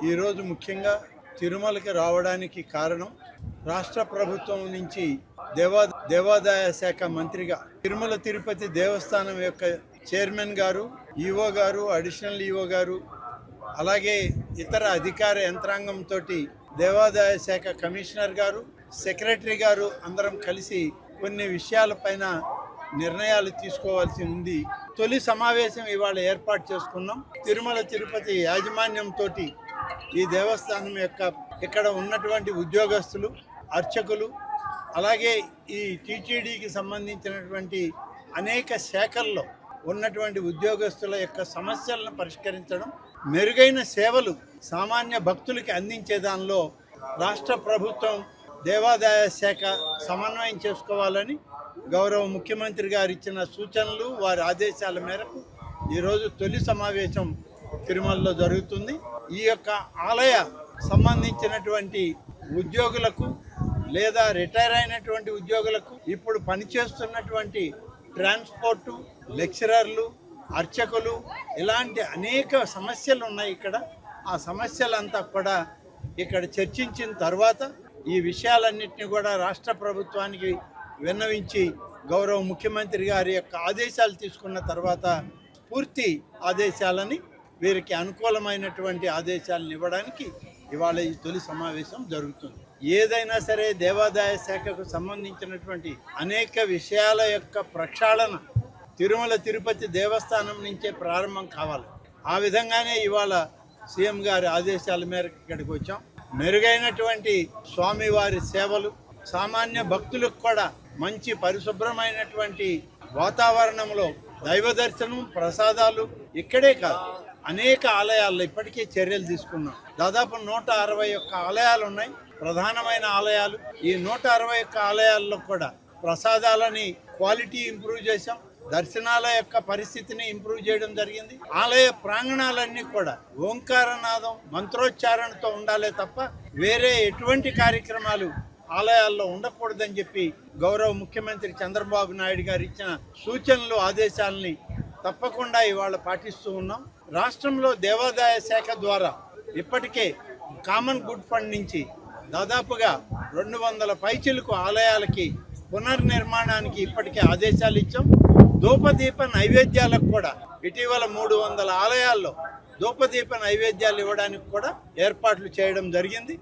ఈరోజు ముఖ్యంగా తిరుమలకి రావడానికి కారణం రాష్ట్ర ప్రభుత్వం నుంచి దేవాదాయ శాఖ మంత్రిగా తిరుమల తిరుపతి దేవస్థానం యొక్క చైర్మన్ గారు, ఈవో గారు, అడిషనల్ ఈవో గారు, అలాగే ఇతర అధికార యంత్రాంగంతో దేవాదాయ శాఖ కమిషనర్ గారు, సెక్రటరీ గారు అందరం కలిసి కొన్ని విషయాలపైన నిర్ణయాలు తీసుకోవాల్సి ఉంది. తొలి సమావేశం ఇవాళ ఏర్పాటు చేసుకున్నాం. తిరుమల తిరుపతి యాజమాన్యంతో ఈ దేవస్థానం యొక్క ఇక్కడ ఉన్నటువంటి ఉద్యోగస్తులు, అర్చకులు, అలాగే ఈ టీటీడీకి సంబంధించినటువంటి అనేక శాఖల్లో ఉన్నటువంటి ఉద్యోగస్తుల యొక్క సమస్యలను పరిష్కరించడం, మెరుగైన సేవలు సామాన్య భక్తులకి అందించే దానిలో రాష్ట్ర ప్రభుత్వం దేవాదాయ శాఖ సమన్వయం చేసుకోవాలని గౌరవ ముఖ్యమంత్రి గారు ఇచ్చిన సూచనలు, వారి ఆదేశాల మేరకు ఈరోజు తొలి సమావేశం తిరుమలలో జరుగుతుంది. ఈ యొక్క ఆలయ సంబంధించినటువంటి ఉద్యోగులకు లేదా రిటైర్ అయినటువంటి ఉద్యోగులకు, ఇప్పుడు పనిచేస్తున్నటువంటి ట్రాన్స్పోర్టు, లెక్చరర్లు, అర్చకులు, ఇలాంటి అనేక సమస్యలు ఉన్నాయి ఇక్కడ. ఆ సమస్యలంతా కూడా ఇక్కడ చర్చించిన తర్వాత ఈ విషయాలన్నింటినీ కూడా రాష్ట్ర ప్రభుత్వానికి విన్నవించి గౌరవ ముఖ్యమంత్రి గారి యొక్క ఆదేశాలు తీసుకున్న తర్వాత పూర్తి ఆదేశాలని, వీరికి అనుకూలమైనటువంటి ఆదేశాలను ఇవ్వడానికి ఇవాళ ఈ తొలి సమావేశం జరుగుతుంది. ఏదైనా సరే దేవాదాయ శాఖకు సంబంధించినటువంటి అనేక విషయాల యొక్క ప్రక్షాళన తిరుమల తిరుపతి దేవస్థానం నుంచే ప్రారంభం కావాలి. ఆ విధంగానే ఇవాళ సీఎం గారి ఆదేశాల మేరకు ఇక్కడికి వచ్చాం. మెరుగైనటువంటి స్వామివారి సేవలు, సామాన్య భక్తులకు కూడా మంచి పరిశుభ్రమైనటువంటి వాతావరణంలో దైవ దర్శనం, ప్రసాదాలు ఇక్కడే కాదు అనేక ఆలయాల్లో ఇప్పటికే చర్యలు తీసుకున్నాం. దాదాపు 161 ఆలయాలు ఉన్నాయి, ప్రధానమైన ఆలయాలు. ఈ 161 ఆలయాల్లో కూడా ప్రసాదాలని క్వాలిటీ ఇంప్రూవ్ చేశాం, దర్శనాల యొక్క పరిస్థితిని ఇంప్రూవ్ చేయడం జరిగింది. ఆలయ ప్రాంగణాలన్నీ కూడా ఓంకారనాదం, మంత్రోచ్చారణతో ఉండాలే తప్ప వేరే ఎటువంటి కార్యక్రమాలు ఆలయాల్లో ఉండకూడదని చెప్పి గౌరవ ముఖ్యమంత్రి చంద్రబాబు నాయుడు గారు ఇచ్చిన సూచనలు, ఆదేశాలని తప్పకుండా ఇవాళ పాటిస్తూ ఉన్నాం. రాష్ట్రంలో దేవాదాయ శాఖ ద్వారా ఇప్పటికే కామన్ గుడ్ ఫండ్ నుంచి దాదాపుగా 200 పైచిలకు ఆలయాలకి పునర్నిర్మాణానికి ఇప్పటికే ఆదేశాలు ఇచ్చాం. ధూపదీప నైవేద్యాలకు కూడా ఇటీవల 300 ఆలయాల్లో ధూపదీప నైవేద్యాలు ఇవ్వడానికి కూడా ఏర్పాట్లు చేయడం జరిగింది.